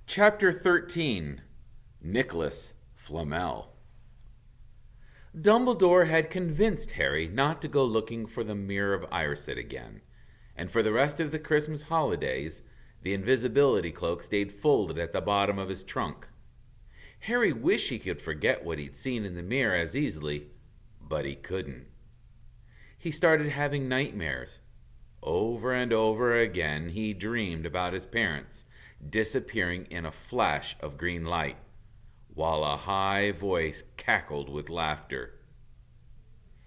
Chapter 13. Nicholas Flamel. Dumbledore had convinced Harry not to go looking for the Mirror of Erised again, and for the rest of the Christmas holidays, the invisibility cloak stayed folded at the bottom of his trunk. Harry wished he could forget what he'd seen in the mirror as easily, but he couldn't. He started having nightmares. Over and over again, he dreamed about his parents disappearing in a flash of green light, while a high voice cackled with laughter.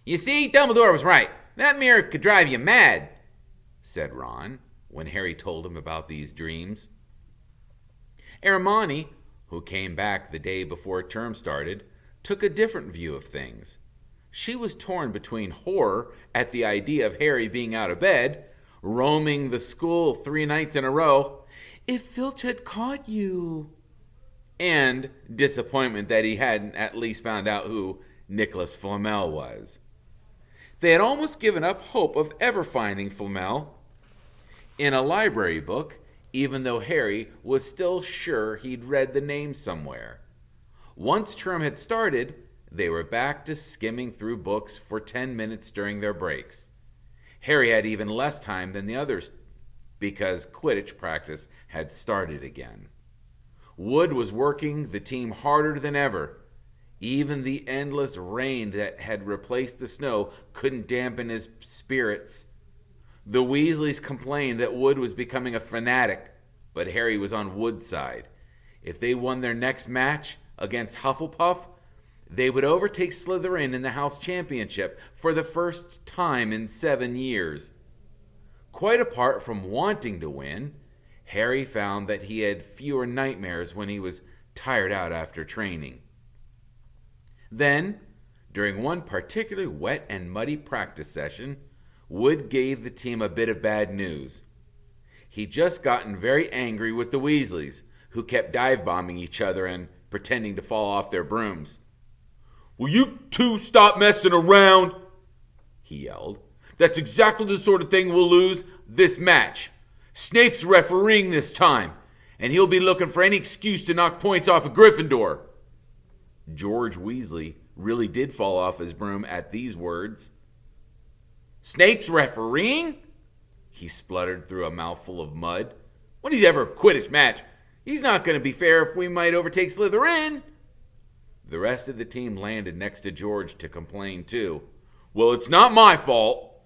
"You see, Dumbledore was right. That mirror could drive you mad," said Ron, when Harry told him about these dreams. Hermione, who came back the day before term started, took a different view of things. She was torn between horror at the idea of Harry being out of bed, roaming the school 3 nights in a row, "If Filch had caught you," and disappointment that he hadn't at least found out who Nicholas Flamel was. They had almost given up hope of ever finding Flamel in a library book, even though Harry was still sure he'd read the name somewhere. Once term had started, they were back to skimming through books for 10 minutes during their breaks. Harry had even less time than the others because Quidditch practice had started again. Wood was working the team harder than ever. Even the endless rain that had replaced the snow couldn't dampen his spirits. The Weasleys complained that Wood was becoming a fanatic, but Harry was on Wood's side. If they won their next match against Hufflepuff, they would overtake Slytherin in the House Championship for the first time in 7 years. Quite apart from wanting to win, Harry found that he had fewer nightmares when he was tired out after training. Then, during one particularly wet and muddy practice session, Wood gave the team a bit of bad news. He'd just gotten very angry with the Weasleys, who kept dive-bombing each other and pretending to fall off their brooms. "Will you two stop messing around?" he yelled. "That's exactly the sort of thing we'll lose this match. Snape's refereeing this time, and he'll be looking for any excuse to knock points off of Gryffindor." George Weasley really did fall off his broom at these words. "Snape's refereeing?" he spluttered through a mouthful of mud. "When he's ever a Quidditch match, he's not going to be fair if we might overtake Slytherin." The rest of the team landed next to George to complain too. "Well, it's not my fault,"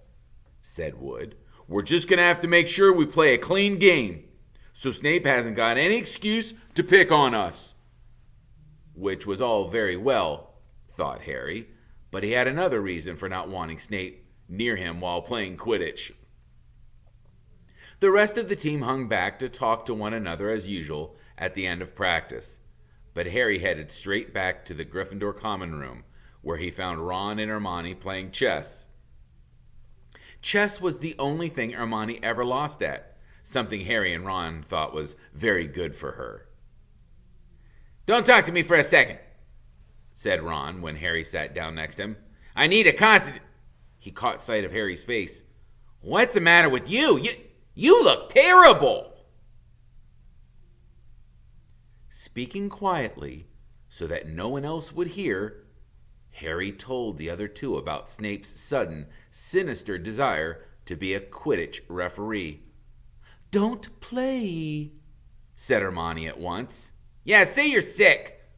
said Wood. "We're just going to have to make sure we play a clean game, so Snape hasn't got any excuse to pick on us." Which was all very well, thought Harry, but he had another reason for not wanting Snape near him while playing Quidditch. The rest of the team hung back to talk to one another as usual at the end of practice, but Harry headed straight back to the Gryffindor common room, where he found Ron and Hermione playing chess. Chess was the only thing Hermione ever lost at, something Harry and Ron thought was very good for her. "Don't talk to me for a second," said Ron when Harry sat down next to him. "I need a constant..." He caught sight of Harry's face. "What's the matter with you? You look terrible." Speaking quietly, so that no one else would hear, Harry told the other two about Snape's sudden, sinister desire to be a Quidditch referee. "Don't play," said Hermione at once. "Yeah, say you're sick,"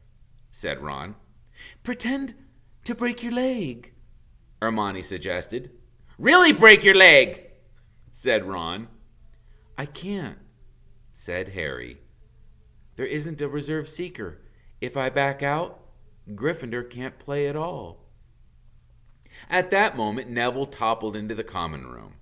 said Ron. "Pretend to break your leg," Hermione suggested. "Really break your leg," said Ron. "I can't," said Harry. "There isn't a reserve seeker. If I back out, Gryffindor can't play at all." At that moment, Neville toppled into the common room.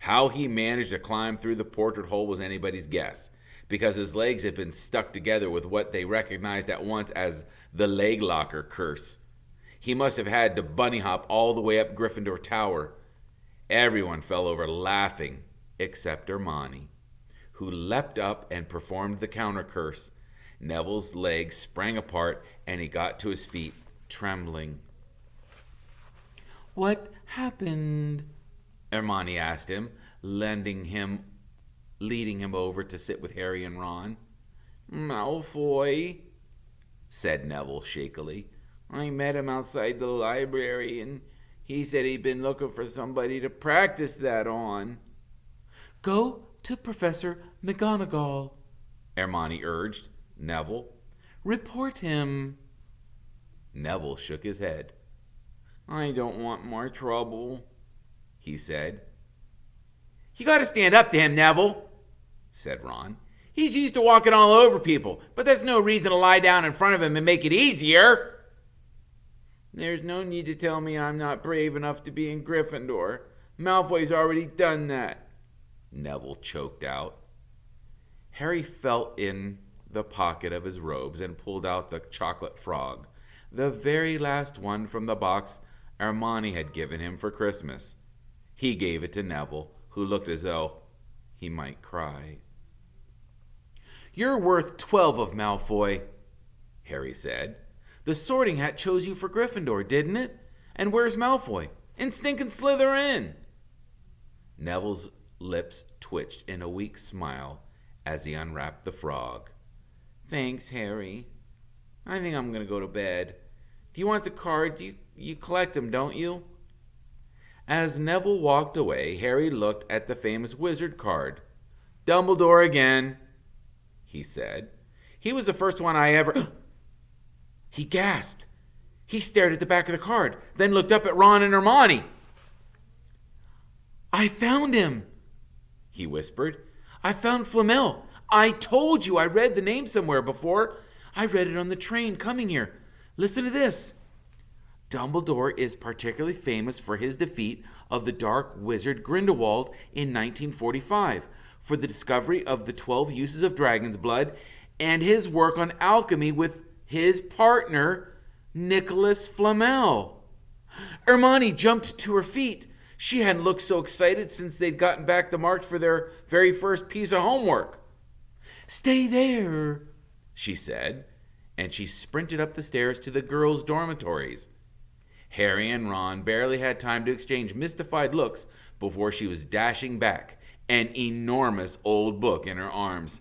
How he managed to climb through the portrait hole was anybody's guess, because his legs had been stuck together with what they recognized at once as the leg locker curse. He must have had to bunny hop all the way up Gryffindor Tower. Everyone fell over laughing, except Hermione, who leapt up and performed the counter curse. Neville's legs sprang apart, and he got to his feet, trembling. "What happened?" Hermione asked him, leading him over to sit with Harry and Ron. "Malfoy," said Neville shakily. "I met him outside the library, and he said he'd been looking for somebody to practice that on." "Go to Professor McGonagall," Hermione urged Neville. "Report him." Neville shook his head. "I don't want more trouble," he said. "You got to stand up to him, Neville," said Ron. "He's used to walking all over people, but that's no reason to lie down in front of him and make it easier." "There's no need to tell me I'm not brave enough to be in Gryffindor. Malfoy's already done that," Neville choked out. Harry felt in the pocket of his robes and pulled out the chocolate frog, the very last one from the box Hermione had given him for Christmas. He gave it to Neville, who looked as though he might cry. "You're worth 12 of Malfoy," Harry said. "The Sorting Hat chose you for Gryffindor, didn't it? And where's Malfoy? In stinking Slytherin." Neville's lips twitched in a weak smile as he unwrapped the frog. "Thanks, Harry. I think I'm going to go to bed. Do you want the card? You collect them, don't you?" As Neville walked away, Harry looked at the famous wizard card. "Dumbledore again," he said. "He was the first one I ever..." He gasped. He stared at the back of the card, then looked up at Ron and Hermione. "I found him," he whispered. "I found Flamel. I told you I read the name somewhere before. I read it on the train coming here. Listen to this. Dumbledore is particularly famous for his defeat of the dark wizard Grindelwald in 1945, for the discovery of the 12 uses of dragon's blood, and his work on alchemy with his partner, Nicholas Flamel." Hermione jumped to her feet. She hadn't looked so excited since they'd gotten back to March for their very first piece of homework. "Stay there," she said, and she sprinted up the stairs to the girls' dormitories. Harry and Ron barely had time to exchange mystified looks before she was dashing back, an enormous old book in her arms.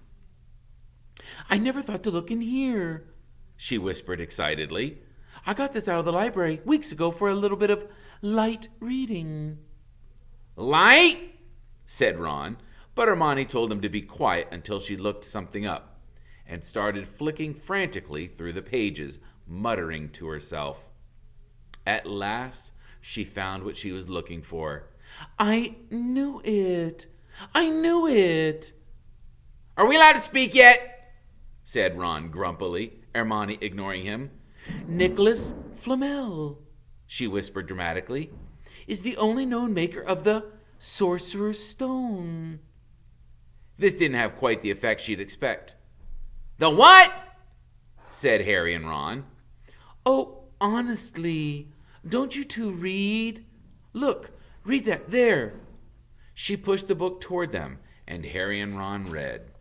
"I never thought to look in here," she whispered excitedly. "I got this out of the library weeks ago for a little bit of light reading." "Light?" said Ron, but Hermione told him to be quiet until she looked something up, and started flicking frantically through the pages, muttering to herself. At last, she found what she was looking for. I knew it! I knew it!" "Are we allowed to speak yet?" said Ron grumpily, Hermione ignoring him. "Nicholas Flamel," she whispered dramatically, "is the only known maker of the Sorcerer's Stone." This didn't have quite the effect she'd expect. "The what?" said Harry and Ron. "Oh, honestly, don't you two read? Look, read that there." She pushed the book toward them, and Harry and Ron read.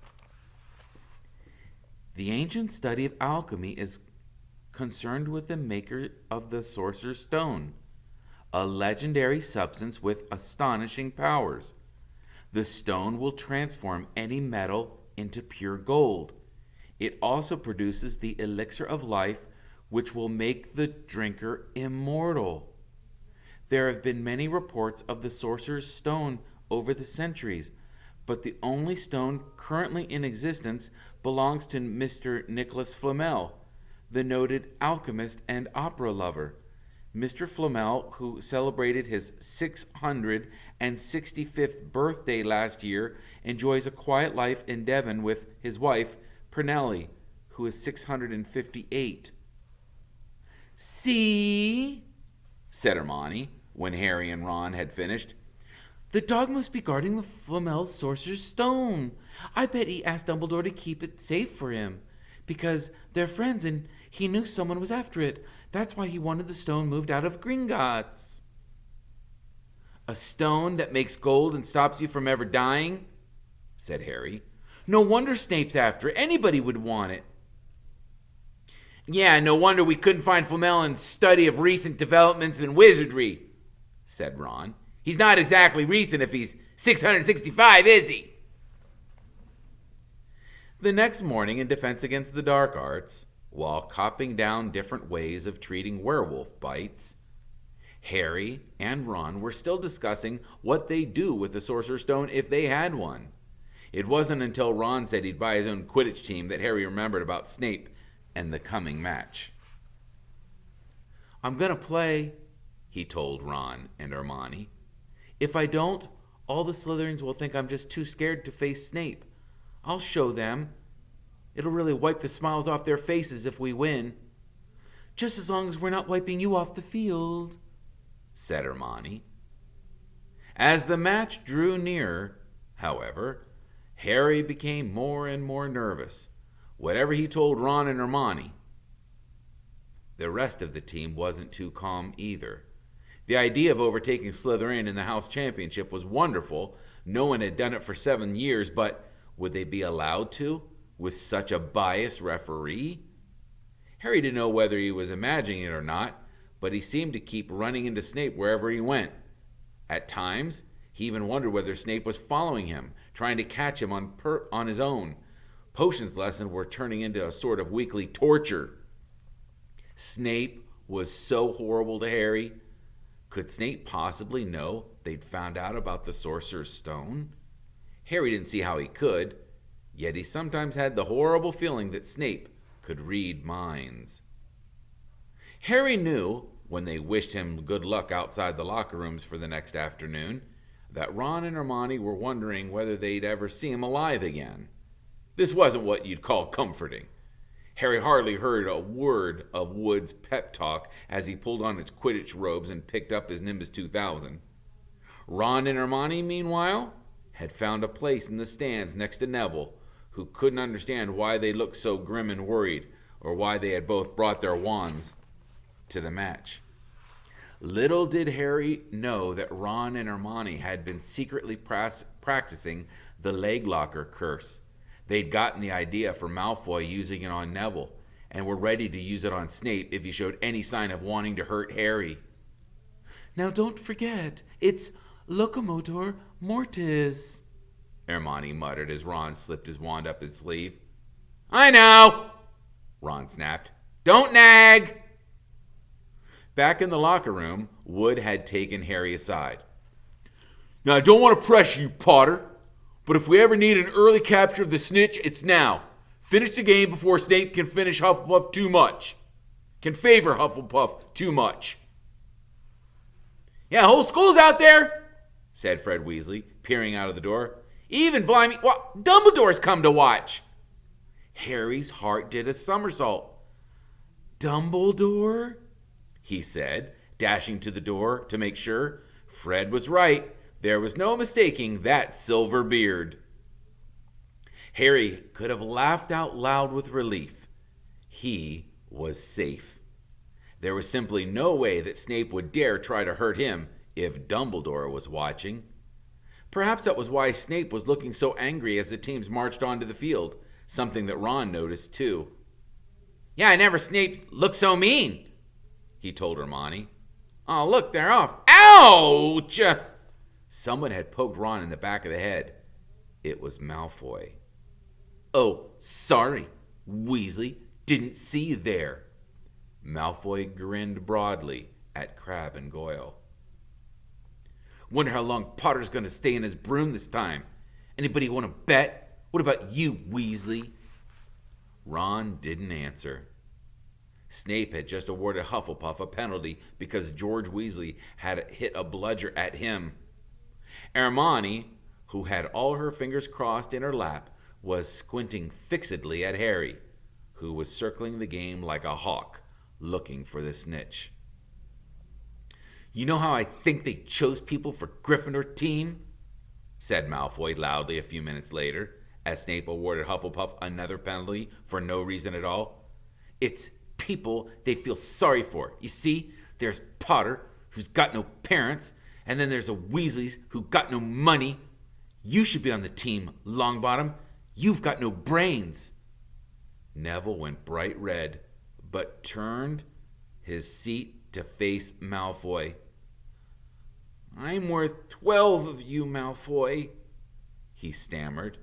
"The ancient study of alchemy is concerned with the maker of the Sorcerer's Stone, a legendary substance with astonishing powers. The stone will transform any metal into pure gold. It also produces the elixir of life, which will make the drinker immortal. There have been many reports of the Sorcerer's Stone over the centuries, but the only stone currently in existence belongs to Mr. Nicholas Flamel, the noted alchemist and opera lover. Mr. Flamel, who celebrated his 665th birthday last year, enjoys a quiet life in Devon with his wife, Pernelli, who is 658. "See?" said Hermione, when Harry and Ron had finished. "The dog must be guarding the Flamel's Sorcerer's Stone. I bet he asked Dumbledore to keep it safe for him, because they're friends and he knew someone was after it. That's why he wanted the stone moved out of Gringotts." "A stone that makes gold and stops you from ever dying?" said Harry. "No wonder Snape's after it. Anybody would want it." "Yeah, no wonder we couldn't find Flamel in Study of Recent Developments in Wizardry," said Ron. "He's not exactly recent if he's 665, is he?" The next morning, in Defense Against the Dark Arts, while copying down different ways of treating werewolf bites, Harry and Ron were still discussing what they'd do with the Sorcerer's Stone if they had one. It wasn't until Ron said he'd buy his own Quidditch team that Harry remembered about Snape and the coming match. "I'm going to play," he told Ron and Hermione. "If I don't, all the Slytherins will think I'm just too scared to face Snape. I'll show them. It'll really wipe the smiles off their faces if we win. Just as long as we're not wiping you off the field," said Hermione. As the match drew nearer, however, Harry became more and more nervous, whatever he told Ron and Hermione. The rest of the team wasn't too calm either. The idea of overtaking Slytherin in the House Championship was wonderful. No one had done it for 7 years, but would they be allowed to, with such a biased referee? Harry didn't know whether he was imagining it or not, but he seemed to keep running into Snape wherever he went. At times, he even wondered whether Snape was following him, trying to catch him on his own. Potions lessons were turning into a sort of weekly torture. Snape was so horrible to Harry. Could Snape possibly know they'd found out about the Sorcerer's Stone? Harry didn't see how he could, yet he sometimes had the horrible feeling that Snape could read minds. Harry knew, when they wished him good luck outside the locker rooms for the next afternoon, that Ron and Hermione were wondering whether they'd ever see him alive again. This wasn't what you'd call comforting. Harry hardly heard a word of Wood's pep talk as he pulled on his Quidditch robes and picked up his Nimbus 2000. Ron and Hermione, meanwhile, had found a place in the stands next to Neville, who couldn't understand why they looked so grim and worried, or why they had both brought their wands to the match. Little did Harry know that Ron and Hermione had been secretly practicing the leg locker curse. They'd gotten the idea for Malfoy using it on Neville, and were ready to use it on Snape if he showed any sign of wanting to hurt Harry. "Now don't forget, it's Locomotor Mortis," Hermione muttered as Ron slipped his wand up his sleeve. "I know," Ron snapped. "Don't nag." Back in the locker room, Wood had taken Harry aside. "Now, I don't want to pressure you, Potter, but if we ever need an early capture of the snitch, it's now. Finish the game before Snape can finish Hufflepuff too much. Can favor Hufflepuff too much." "Yeah, whole school's out there," said Fred Weasley, peering out of the door. "Even blimey, well, Dumbledore's come to watch." Harry's heart did a somersault. "Dumbledore?" he said, dashing to the door to make sure. Fred was right. There was no mistaking that silver beard. Harry could have laughed out loud with relief. He was safe. There was simply no way that Snape would dare try to hurt him if Dumbledore was watching. Perhaps that was why Snape was looking so angry as the teams marched onto the field, something that Ron noticed too. "Yeah, I never Snape looked so mean," he told Hermione. "Oh, look, they're off. Ouch!" Someone had poked Ron in the back of the head. It was Malfoy. "Oh, sorry, Weasley. Didn't see you there." Malfoy grinned broadly at Crabbe and Goyle. "Wonder how long Potter's going to stay in his broom this time. Anybody want to bet? What about you, Weasley?" Ron didn't answer. Snape had just awarded Hufflepuff a penalty because George Weasley had hit a bludger at him. Hermione, who had all her fingers crossed in her lap, was squinting fixedly at Harry, who was circling the game like a hawk, looking for the snitch. "You know how I think they chose people for Gryffindor team?" said Malfoy loudly a few minutes later, as Snape awarded Hufflepuff another penalty for no reason at all. "It's people they feel sorry for. You see, there's Potter, who's got no parents, and then there's the Weasleys, who got no money. You should be on the team, Longbottom. You've got no brains." Neville went bright red, but turned his seat to face Malfoy. "I'm worth 12 of you, Malfoy," he stammered.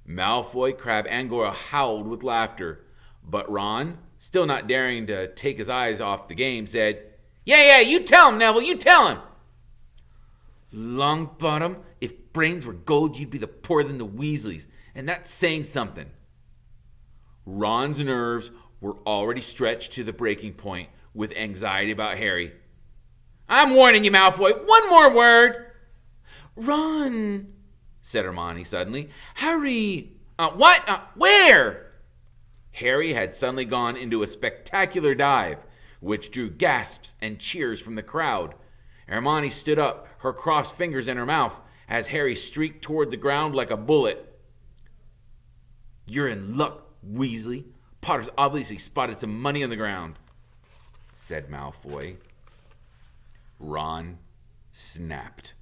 Malfoy, Crabbe, and Goyle howled with laughter, but Ron, still not daring to take his eyes off the game, said, Yeah, you tell him, Neville, you tell him. Longbottom, if brains were gold, you'd be the poorer than the Weasleys, and that's saying something. Ron's nerves were already stretched to the breaking point with anxiety about Harry. I'm warning you, Malfoy, one more word. Ron, said Hermione suddenly. Harry! What? Where? Harry had suddenly gone into a spectacular dive, which drew gasps and cheers from the crowd. Hermione stood up, her crossed fingers in her mouth, as Harry streaked toward the ground like a bullet. You're in luck, Weasley. Potter's obviously spotted some money on the ground, said Malfoy. Ron snapped.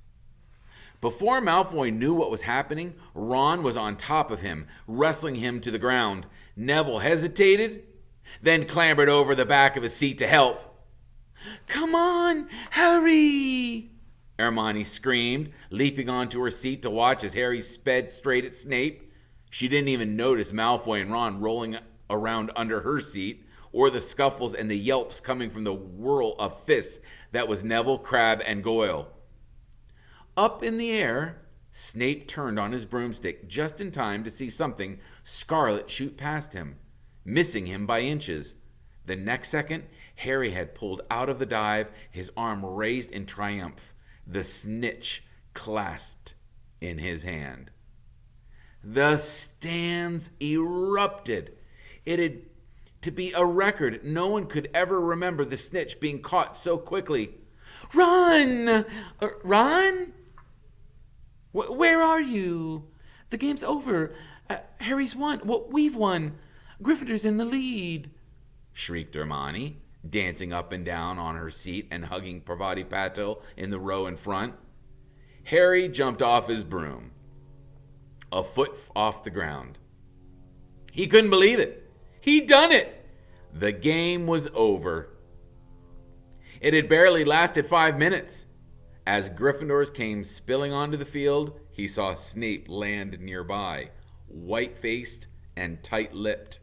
Before Malfoy knew what was happening, Ron was on top of him, wrestling him to the ground. Neville hesitated, then clambered over the back of his seat to help. Come on, Harry! Hermione screamed, leaping onto her seat to watch as Harry sped straight at Snape. She didn't even notice Malfoy and Ron rolling around under her seat, or the scuffles and the yelps coming from the whirl of fists that was Neville, Crabbe, and Goyle. Up in the air, Snape turned on his broomstick just in time to see something scarlet shoot past him, missing him by inches. The next second, Harry had pulled out of the dive, his arm raised in triumph, the snitch clasped in his hand. The stands erupted. It had to be a record. No one could ever remember the snitch being caught so quickly. Ron! Ron? Where are you? The game's over. Harry's won. Well, we've won. Gryffindor's in the lead, shrieked Hermione, dancing up and down on her seat and hugging Parvati Patil in the row in front. Harry jumped off his broom, a foot off the ground. He couldn't believe it. He'd done it. The game was over. It had barely lasted 5 minutes. As Gryffindors came spilling onto the field, he saw Snape land nearby, white-faced and tight-lipped.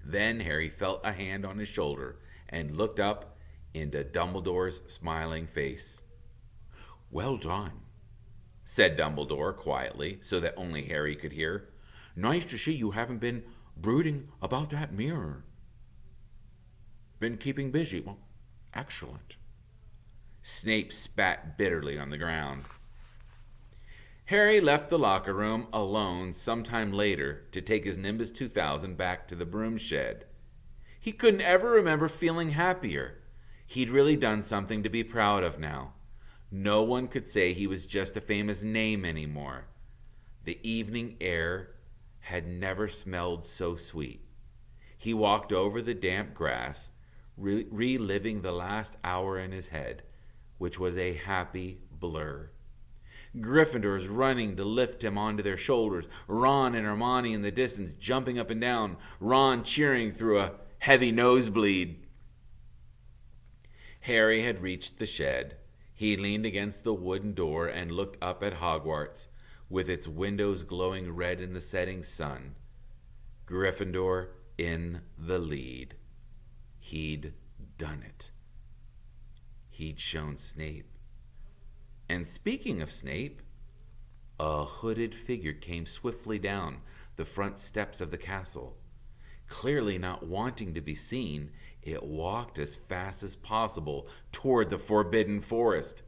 Then Harry felt a hand on his shoulder and looked up into Dumbledore's smiling face. Well done, said Dumbledore quietly, so that only Harry could hear. Nice to see you haven't been brooding about that mirror. Been keeping busy. Well, excellent. Snape spat bitterly on the ground. Harry left the locker room alone sometime later to take his Nimbus 2000 back to the broom shed. He couldn't ever remember feeling happier. He'd really done something to be proud of now. No one could say he was just a famous name anymore. The evening air had never smelled so sweet. He walked over the damp grass, reliving the last hour in his head, which was a happy blur. Gryffindors running to lift him onto their shoulders, Ron and Hermione in the distance jumping up and down, Ron cheering through a heavy nosebleed. Harry had reached the shed. He leaned against the wooden door and looked up at Hogwarts, with its windows glowing red in the setting sun. Gryffindor in the lead. He'd done it. He'd shown Snape. And speaking of Snape, a hooded figure came swiftly down the front steps of the castle. Clearly not wanting to be seen, it walked as fast as possible toward the Forbidden Forest.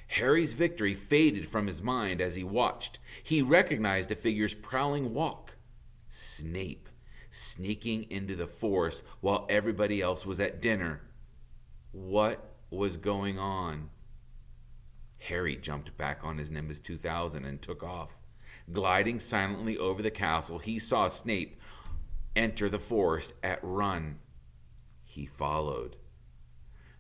Harry's victory faded from his mind as he watched. He recognized the figure's prowling walk. Snape, sneaking into the forest while everybody else was at dinner. What was going on? Harry jumped back on his Nimbus 2000 and took off. Gliding silently over the castle, he saw Snape enter the forest at run. He followed.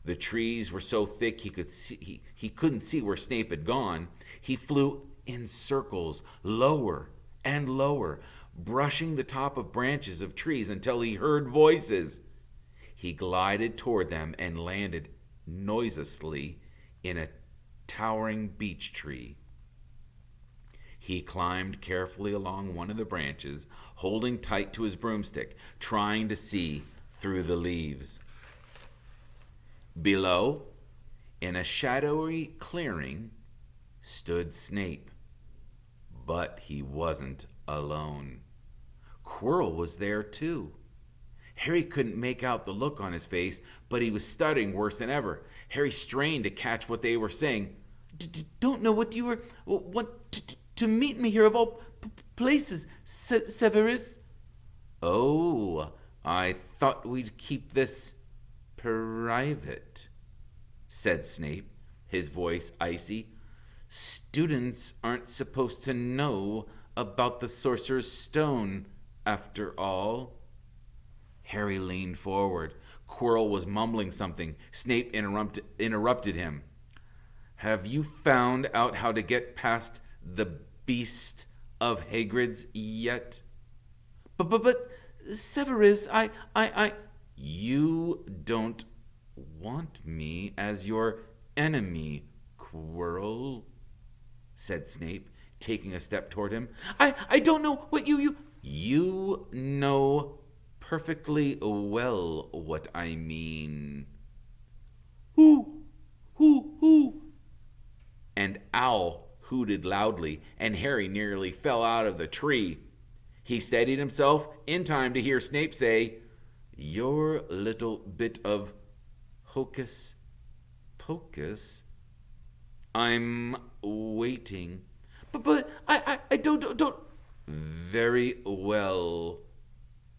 The trees were so thick he couldn't see where Snape had gone. He flew in circles, lower and lower, brushing the top of branches of trees until he heard voices. He glided toward them and landed noiselessly in a towering beech tree. He climbed carefully along one of the branches, holding tight to his broomstick, trying to see through the leaves. Below, in a shadowy clearing, stood Snape. But he wasn't alone. Quirrell was there too. Harry couldn't make out the look on his face, but he was stuttering worse than ever. Harry strained to catch what they were saying. Don't know what you want to meet me here of all places, Severus. Oh, I thought we'd keep this private, said Snape, his voice icy. Students aren't supposed to know about the Sorcerer's Stone, after all. Harry leaned forward. Quirrell was mumbling something. Snape interrupted him. Have you found out how to get past the beast of Hagrid's yet? But Severus, I... You don't want me as your enemy, Quirrell, said Snape, taking a step toward him. I don't know what you... You know perfectly well what I mean. Who? An owl hooted loudly, and Harry nearly fell out of the tree. He steadied himself in time to hear Snape say, Your little bit of hocus pocus. I'm waiting. But I don't... Very well,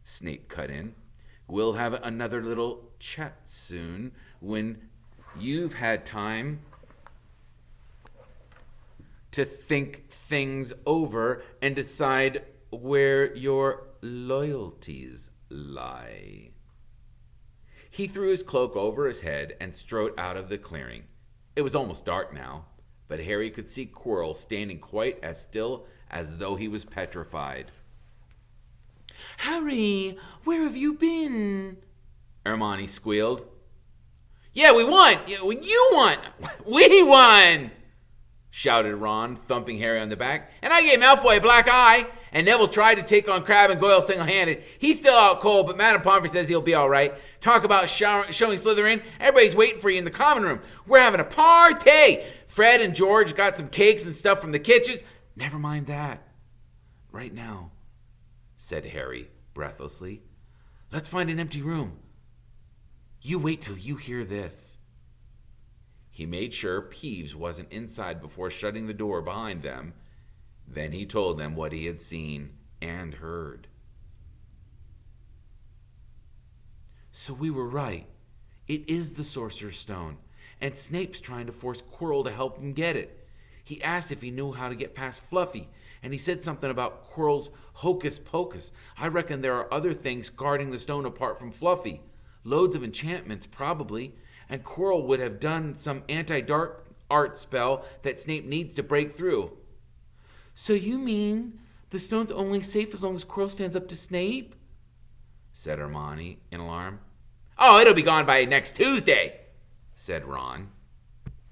Snape cut in. We'll have another little chat soon when you've had time to think things over and decide where your loyalties lie. He threw his cloak over his head and strode out of the clearing. It was almost dark now, but Harry could see Quirrell standing quite as still as though he was petrified. Harry, where have you been? Hermione squealed. Yeah, we won! You won! We won! Shouted Ron, thumping Harry on the back. And I gave Malfoy a black eye, and Neville tried to take on Crabbe and Goyle single-handed. He's still out cold, but Madame Pomfrey says he'll be all right. Talk about showing Slytherin. Everybody's waiting for you in the common room. We're having a party! Fred and George got some cakes and stuff from the kitchens. Never mind that. Right now, said Harry breathlessly. Let's find an empty room. You wait till you hear this. He made sure Peeves wasn't inside before shutting the door behind them. Then he told them what he had seen and heard. So we were right. It is the Sorcerer's Stone, and Snape's trying to force Quirrell to help him get it. He asked if he knew how to get past Fluffy, and he said something about Quirrell's hocus pocus. I reckon there are other things guarding the stone apart from Fluffy. Loads of enchantments, probably, and Quirrell would have done some anti-dark art spell that Snape needs to break through. So you mean the stone's only safe as long as Quirrell stands up to Snape? Said Hermione in alarm. Oh, it'll be gone by next Tuesday, said Ron.